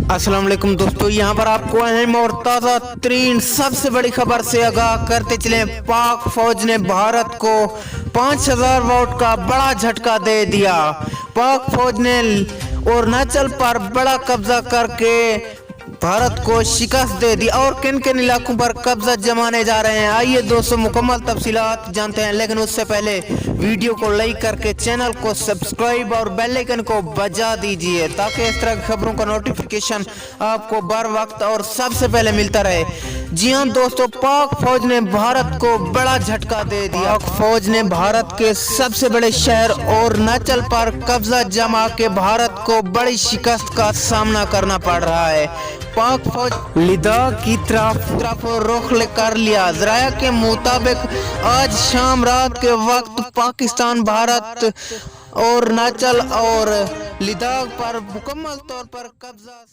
अस्सलाम वालेकुम दोस्तों, यहाँ पर आपको अहम और ताज़ा तरीन सबसे बड़ी खबर से आगाह करते चले। पाक फौज ने भारत को 5000 वाट का बड़ा झटका दे दिया। पाक फौज ने अरुणाचल पर बड़ा कब्जा करके भारत को शिकस्त दे दी। और किन किन इलाकों पर कब्जा जमाने जा रहे हैं, आइए दोस्तों मुकम्मल तफसीलात जानते हैं। लेकिन उससे पहले वीडियो को लाइक करके चैनल को सब्सक्राइब और बेल आइकन को बजा दीजिए ताकि इस तरह की खबरों का नोटिफिकेशन आपको बर वक्त और सबसे पहले मिलता रहे। जी हाँ दोस्तों, पाक फौज ने भारत को बड़ा झटका दे दिया। पाक फौज ने भारत के सबसे बड़े शहर अरुणाचल पर कब्जा जमा के भारत को बड़ी शिकस्त का सामना करना पड़ रहा है। पाक फौज लद्दाख की तरफ रुख कर लिया। ज़राया के मुताबिक आज शाम रात के वक्त पाकिस्तान भारत अरुणाचल और लद्दाख पर मुकम्मल तौर पर कब्जा